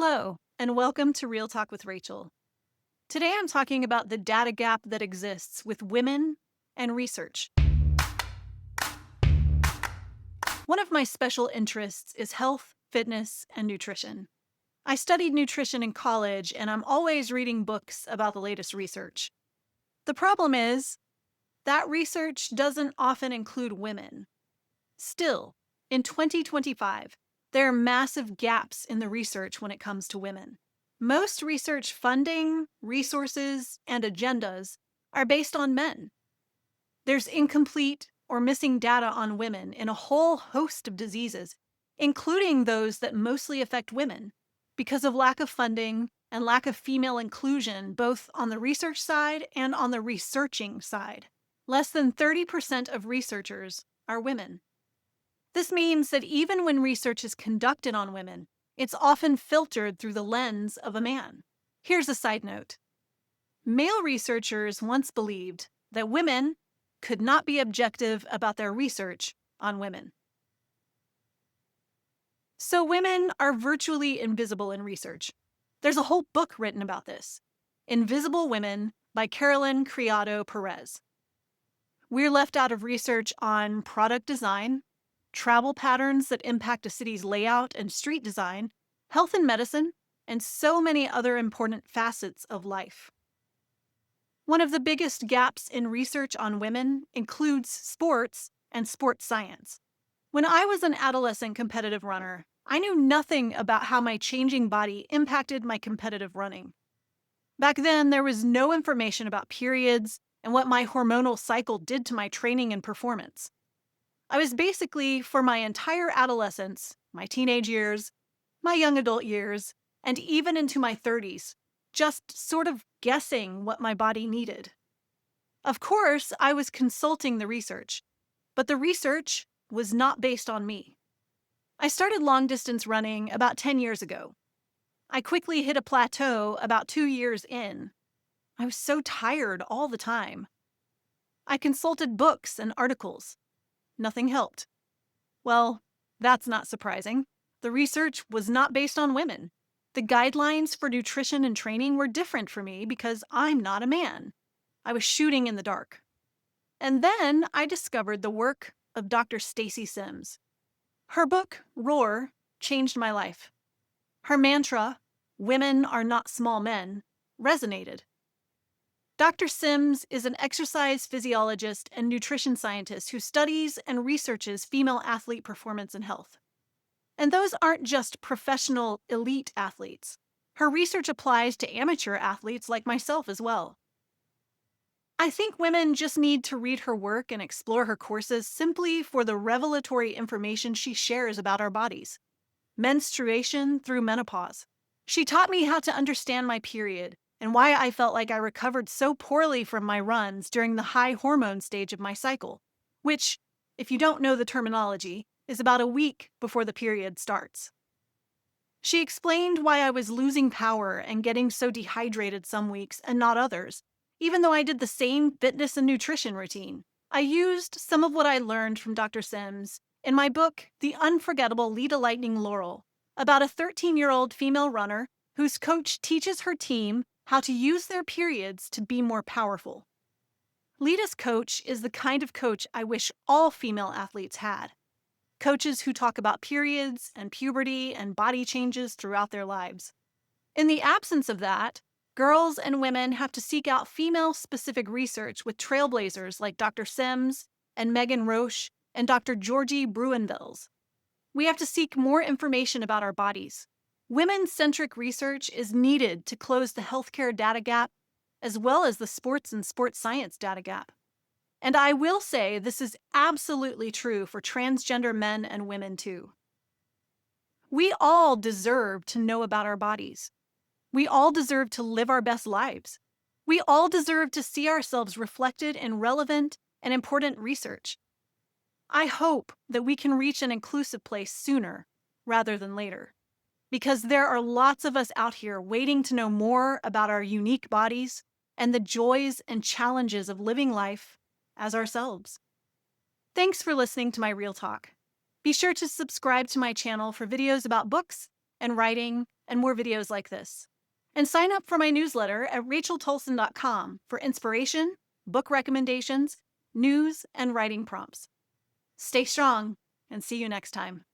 Hello, and welcome to Real Talk with Rachel. Today I'm talking about the data gap that exists with women and research. One of my special interests is health, fitness, and nutrition. I studied nutrition in college, and I'm always reading books about the latest research. The problem is, that research doesn't often include women. Still, in 2025, there are massive gaps in the research when it comes to women. Most research funding, resources, and agendas are based on men. There's incomplete or missing data on women in a whole host of diseases, including those that mostly affect women, because of lack of funding and lack of female inclusion, both on the research side and on the researching side. Less than 30% of researchers are women. This means that even when research is conducted on women, it's often filtered through the lens of a man. Here's a side note. Male researchers once believed that women could not be objective about their research on women. So women are virtually invisible in research. There's a whole book written about this, Invisible Women by Carolyn Criado Perez. We're left out of research on product design, travel patterns that impact a city's layout and street design, health and medicine, and so many other important facets of life. One of the biggest gaps in research on women includes sports and sports science. When I was an adolescent competitive runner, I knew nothing about how my changing body impacted my competitive running. Back then, there was no information about periods and what my hormonal cycle did to my training and performance. I was basically, for my entire adolescence, my teenage years, my young adult years, and even into my 30s, just sort of guessing what my body needed. Of course, I was consulting the research, but the research was not based on me. I started long-distance running about 10 years ago. I quickly hit a plateau about 2 years in. I was so tired all the time. I consulted books and articles. Nothing helped. Well, that's not surprising. The research was not based on women. The guidelines for nutrition and training were different for me because I'm not a man. I was shooting in the dark. And then I discovered the work of Dr. Stacy Sims. Her book, Roar, changed my life. Her mantra, "Women are not small men," resonated. Dr. Sims is an exercise physiologist and nutrition scientist who studies and researches female athlete performance and health. And those aren't just professional elite athletes. Her research applies to amateur athletes like myself as well. I think women just need to read her work and explore her courses simply for the revelatory information she shares about our bodies. Menstruation through menopause. She taught me how to understand my period and why I felt like I recovered so poorly from my runs during the high hormone stage of my cycle, which, if you don't know the terminology, is about a week before the period starts. She explained why I was losing power and getting so dehydrated some weeks and not others, even though I did the same fitness and nutrition routine. I used some of what I learned from Dr. Sims in my book, The Unforgettable Lita Lightning Laurel, about a 13-year-old female runner whose coach teaches her team how to use their periods to be more powerful. Lita's coach is the kind of coach I wish all female athletes had. Coaches who talk about periods and puberty and body changes throughout their lives. In the absence of that, girls and women have to seek out female-specific research with trailblazers like Dr. Sims and Megan Roche and Dr. Georgie Bruinvels. We have to seek more information about our bodies. Women-centric research is needed to close the healthcare data gap, as well as the sports and sports science data gap. And I will say this is absolutely true for transgender men and women too. We all deserve to know about our bodies. We all deserve to live our best lives. We all deserve to see ourselves reflected in relevant and important research. I hope that we can reach an inclusive place sooner rather than later, because there are lots of us out here waiting to know more about our unique bodies and the joys and challenges of living life as ourselves. Thanks for listening to my Real Talk. Be sure to subscribe to my channel for videos about books and writing, and more videos like this. And sign up for my newsletter at racheltolson.com for inspiration, book recommendations, news, and writing prompts. Stay strong, and see you next time.